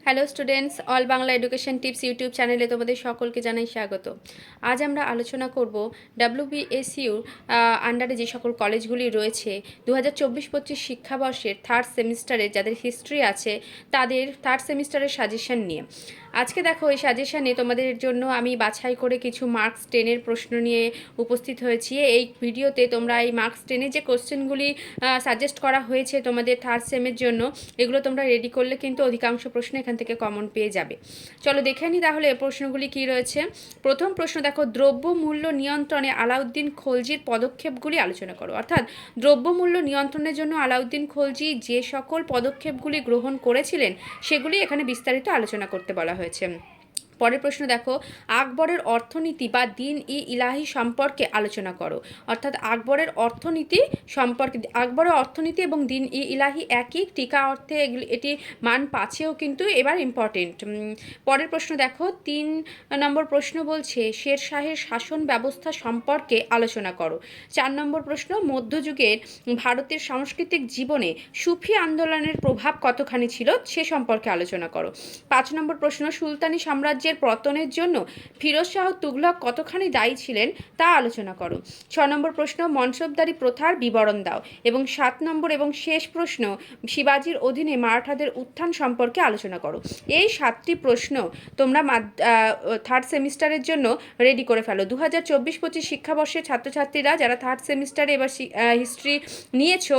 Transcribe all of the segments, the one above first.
Hello students, all Bangla education tips YouTube চ্যানেলে তোমাদের সকলকে জানাই স্বাগত। আজ আমরা আলোচনা করব ডাব্লিউবিএসইউ আন্ডারে যে সকল কলেজগুলি রয়েছে 2024-25 শিক্ষাবর্ষের থার্ড সেমিস্টারে যাদের হিস্ট্রি আছে তাদের থার্ড সেমিস্টারের সাজেশন নিয়ে। আজকে দেখো এই সাজেশানে তোমাদের জন্য আমি বাছাই করে কিছু মার্কস 10-এর প্রশ্ন নিয়ে উপস্থিত হয়েছি। এই ভিডিওতে তোমরা এই মার্কস 10-এর যে কোশ্চেনগুলি সাজেস্ট করা হয়েছে তোমাদের থার্ড সেমের জন্য, এগুলো তোমরা রেডি করলে কিন্তু অধিকাংশ প্রশ্ন এখান থেকে কমন পেয়ে যাবে। চলো দেখে নিই তাহলে প্রশ্নগুলি কি রয়েছে। প্রথম প্রশ্ন দেখো, দ্রব্যমূল্য নিয়ন্ত্রণে আলাউদ্দিন খলজির পদক্ষেপগুলি আলোচনা করো। অর্থাৎ দ্রব্যমূল্য নিয়ন্ত্রণের জন্য আলাউদ্দিন খলজি যে সকল পদক্ষেপগুলি গ্রহণ করেছিলেন সেগুলি এখানে বিস্তারিত আলোচনা করতে বলা হয়েছে। পরের প্রশ্ন দেখো, আকবরের অর্থনীতি বা দিন ই ইলাহি সম্পর্কে আলোচনা করো। অর্থাৎ আকবরের অর্থনীতি সম্পর্কে, আকবরের অর্থনীতি এবং দিন ই ইলাহি একই, টিকা অর্থে এটি মান 5-এও কিন্তু এবার ইম্পর্টেন্ট। পরের প্রশ্ন দেখো, 3 নম্বর প্রশ্ন বলছে শের শাহের শাসন ব্যবস্থা সম্পর্কে আলোচনা করো। 4 নম্বর প্রশ্ন, মধ্যযুগের ভারতের সাংস্কৃতিক জীবনে সুফি আন্দোলনের প্রভাব কতখানি ছিল সে সম্পর্কে আলোচনা করো। 5 নম্বর প্রশ্ন, সুলতানি সাম্রাজ্যের পতনের জন্য ফিরোজ শাহ তুগলক কতখানি দায়ী ছিলেন তা আলোচনা করো। 6 নম্বর প্রশ্ন, মনসবদারি প্রথার বিবরণ দাও। এবং 7 নম্বর এবং শেষ প্রশ্ন, শিবাজির অধীনে মারাঠাদের উত্থান সম্পর্কে আলোচনা করো। এই 7টি প্রশ্ন তোমরা থার্ড সেমিস্টারের জন্য রেডি করে ফেলো। 2024-25 শিক্ষাবর্ষের ছাত্রছাত্রীরা যারা থার্ড সেমিস্টারে এবার হিস্ট্রি নিয়েছো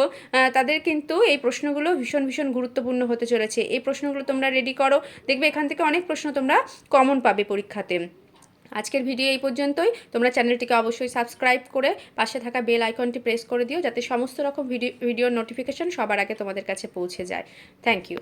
তাদের কিন্তু এই প্রশ্নগুলো ভীষণ ভীষণ গুরুত্বপূর্ণ হতে চলেছে। এই প্রশ্নগুলো তোমরা রেডি করো, দেখবে এখান থেকে অনেক প্রশ্ন তোমরা কমন পাবে পরীক্ষাতে। আজকের ভিডিও এই পর্যন্তই। তোমরা চ্যানেলটিকে অবশ্যই সাবস্ক্রাইব করে পাশে থাকা বেল আইকনটি প্রেস করে দিও যাতে সমস্ত রকম ভিডিওর নোটিফিকেশন সবার আগে তোমাদের কাছে পৌঁছে যায়। Thank you.